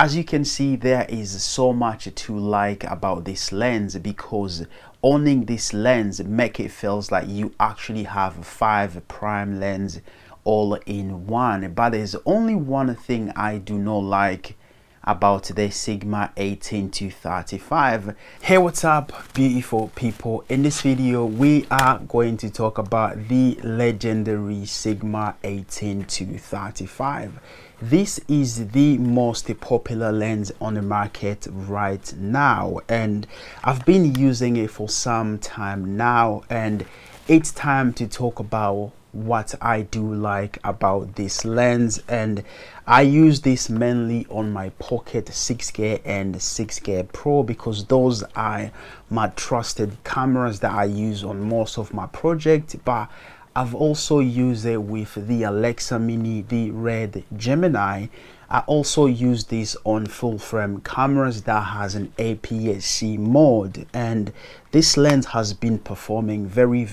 As you can see, there is so much to like about this lens, because owning this lens make it feels like you actually have 5 prime lens all in one. But there's only one thing I do not like about the Sigma 18-35. Hey, what's up, beautiful people? In this video we are going to talk about the legendary Sigma 18-35. This is the most popular lens on the market right now, and I've been using it for some time now, and it's time to talk about what I do like about this lens. And I use this mainly on my Pocket 6K and 6K Pro because those are my trusted cameras that I use on most of my projects. But I've also used it with the Alexa Mini, the Red Gemini. I also use this on full frame cameras that has an aps-c mode, and this lens has been performing very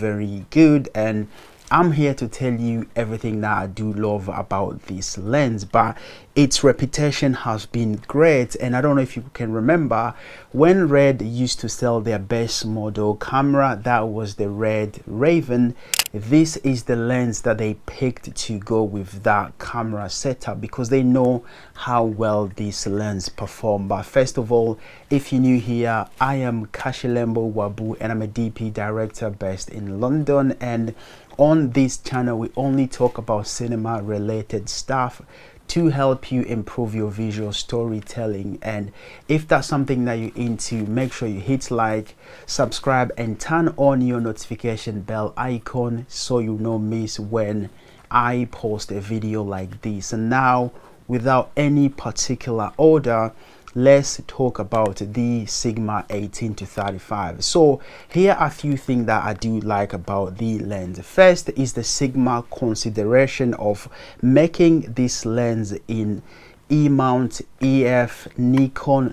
good, and I'm here to tell you everything that I do love about this lens. But its reputation has been great, and I don't know if you can remember when Red used to sell their best model camera, that was the Red Raven. This is the lens that they picked to go with that camera setup because they know how well this lens perform. But first of all, if you're new here, I am Kashilembo Wabu, and I'm a DP director based in London, and on this channel we only talk about cinema related stuff to help you improve your visual storytelling. And if that's something that you're into, make sure you hit like, subscribe, and turn on your notification bell icon so you don't miss when I post a video like this. And now, without any particular order, let's talk about the Sigma 18-35. So here are a few things that I do like about the lens. First is the Sigma consideration of making this lens in E-mount, EF, Nikon,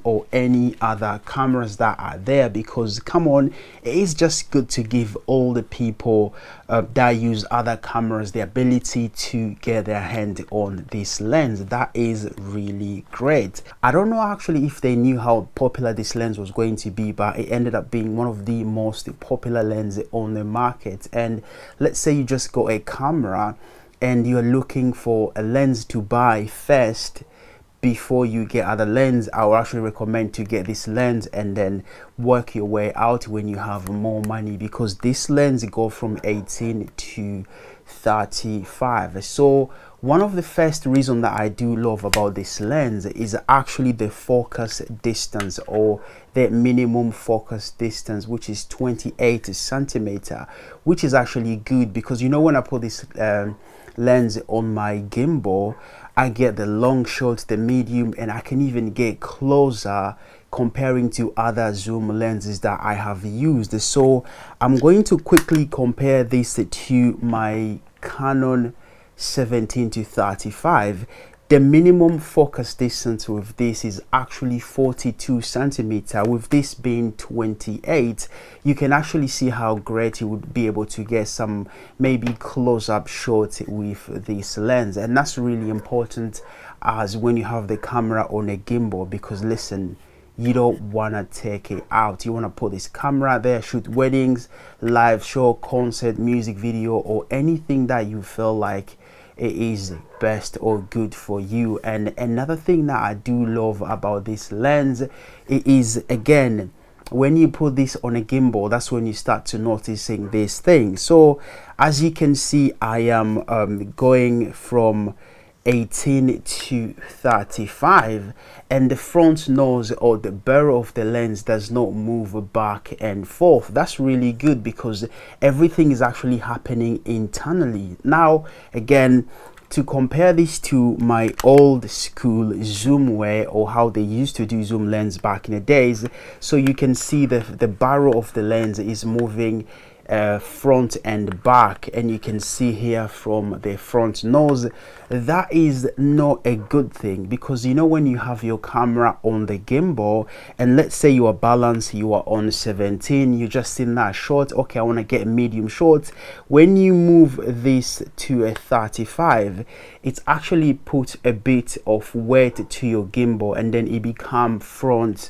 or any other cameras that are there, because come on, it is just good to give all the people that use other cameras the ability to get their hand on this lens. That is really great. I don't know actually if they knew how popular this lens was going to be, but it ended up being one of the most popular lenses on the market. And let's say you just got a camera and you're looking for a lens to buy first before you get other lens, I would actually recommend to get this lens and then work your way out when you have more money, because this lens go from 18 to 35. So one of the first reasons that I do love about this lens is actually the focus distance, or the minimum focus distance, which is 28 centimeter, which is actually good because, you know, when I put this lens on my gimbal, I get the long shot, the medium, and I can even get closer comparing to other zoom lenses that I have used. So I'm going to quickly compare this to my Canon 17-35. The minimum focus distance with this is actually 42 centimeter. With this being 28, you can actually see how great you would be able to get some maybe close-up shot with this lens. And that's really important as when you have the camera on a gimbal, because listen, you don't want to take it out. You want to put this camera there, shoot weddings, live show, concert, music video, or anything that you feel like it is best or good for you. And another thing that I do love about this lens, it is, again, when you put this on a gimbal, that's when you start to noticing this thing. So as you can see, I am going from 18 to 35, and the front nose or the barrel of the lens does not move back and forth. That's really good because everything is actually happening internally. Now again, to compare this to my old school zoom way, or how they used to do zoom lens back in the days, so you can see the barrel of the lens is moving front and back, and you can see here from the front nose, that is not a good thing, because you know, when you have your camera on the gimbal and let's say you are balanced, you are on 17, you just in that shot, okay, I want to get a medium shot. When you move this to a 35, it's actually put a bit of weight to your gimbal, and then it become front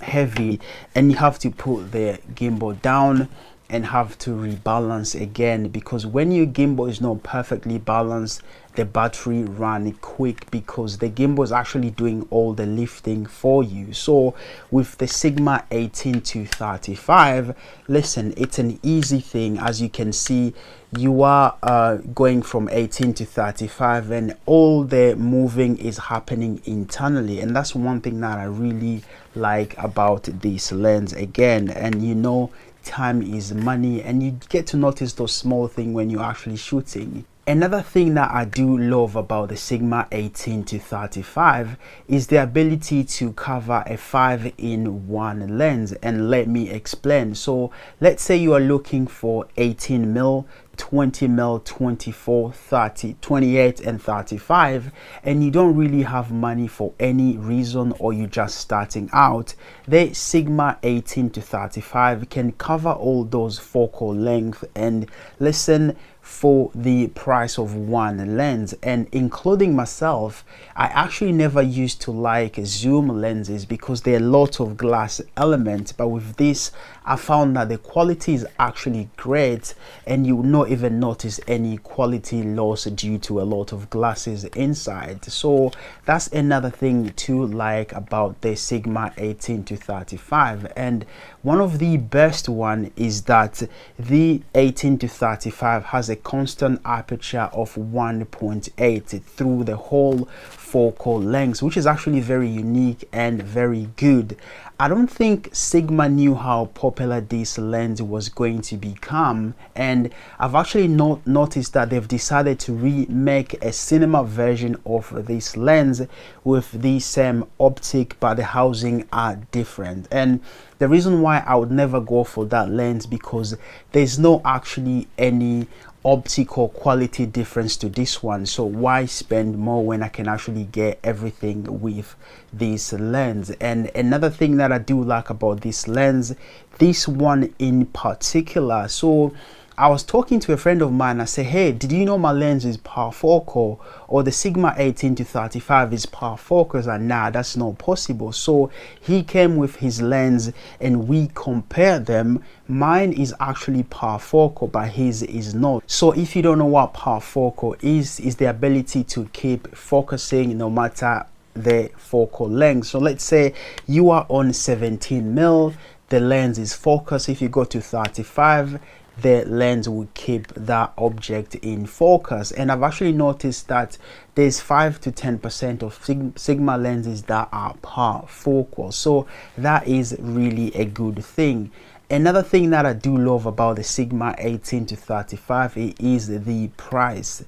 heavy, and you have to put the gimbal down and have to rebalance again, because when your gimbal is not perfectly balanced, the battery run quick, because the gimbal is actually doing all the lifting for you. So with the Sigma 18 to 35, listen, it's an easy thing. As you can see, you are going from 18 to 35, and all the moving is happening internally, and that's one thing that I really like about this lens again. And you know, time is money, and you get to notice those small things when you're actually shooting. Another thing that I do love about the Sigma 18 to 35 is the ability to cover a 5-in-1 lens, and let me explain. So let's say you are looking for 18mm, 20mm, 24, 30, 28 and 35, and you don't really have money for any reason, or you're just starting out. The Sigma 18 to 35 can cover all those focal length, and listen, for the price of one lens. And including myself, I actually never used to like zoom lenses because there are lots of glass elements, but with this I found that the quality is actually great, and you will not even notice any quality loss due to a lot of glasses inside. So that's another thing to like about the Sigma 18 to 35. And one of the best one is that the 18 to 35 has a constant aperture of 1.8 through the whole focal length, which is actually very unique and very good. I don't think Sigma knew how popular this lens was going to become, and I've actually noticed that they've decided to remake a cinema version of this lens with the same optic, but the housing are different. And the reason why I would never go for that lens, because there's no actually any optical quality difference to this one, so why spend more when I can actually get everything with this lens? And another thing that I do like about this lens, this one in particular, so I was talking to a friend of mine. I said, hey, did you know my lens is parfocal, or the Sigma 18 to 35 is parfocal? And nah, that's not possible. So he came with his lens and we compared them. Mine is actually parfocal, but his is not. So if you don't know what parfocal is the ability to keep focusing no matter the focal length. So let's say you are on 17mm, the lens is focused. If you go to 35, the lens will keep that object in focus. And I've actually noticed that there's 5 to 10% of Sigma lenses that are parfocal, so that is really a good thing. Another thing that I do love about the Sigma 18 to 35 is the price.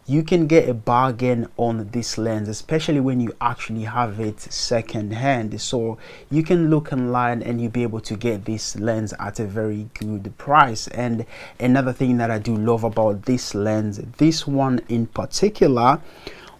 You can get a bargain on this lens, especially when you actually have it second hand. So you can look online and you'll be able to get this lens at a very good price. And another thing that I do love about this lens, this one in particular,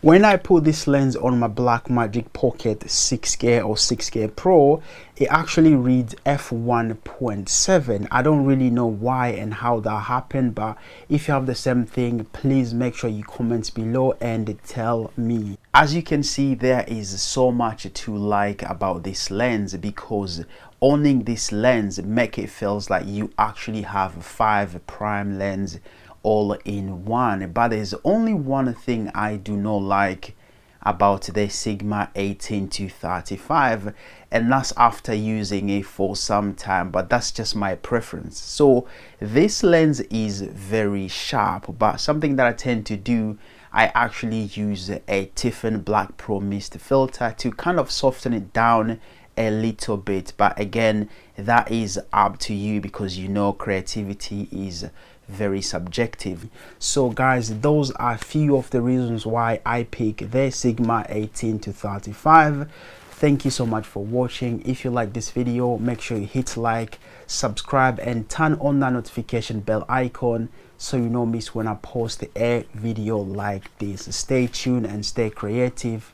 when I put this lens on my Blackmagic Pocket 6K or 6K Pro, it actually reads f1.7. I don't really know why and how that happened, but if you have the same thing, please make sure you comment below and tell me. As you can see, there is so much to like about this lens, because owning this lens make it feels like you actually have 5 prime lens all in one. But there's only one thing I do not like about the Sigma 18 to 35, and that's after using it for some time, but that's just my preference. So this lens is very sharp, but something that I tend to do, I actually use a Tiffin Black Pro Mist filter to kind of soften it down a little bit. But again, that is up to you, because you know creativity is very subjective. So guys, those are a few of the reasons why I pick the Sigma 18 to 35. Thank you so much for watching. If you like this video, make sure you hit like, subscribe, and turn on that notification bell icon so you don't miss when I post a video like this. Stay tuned and stay creative.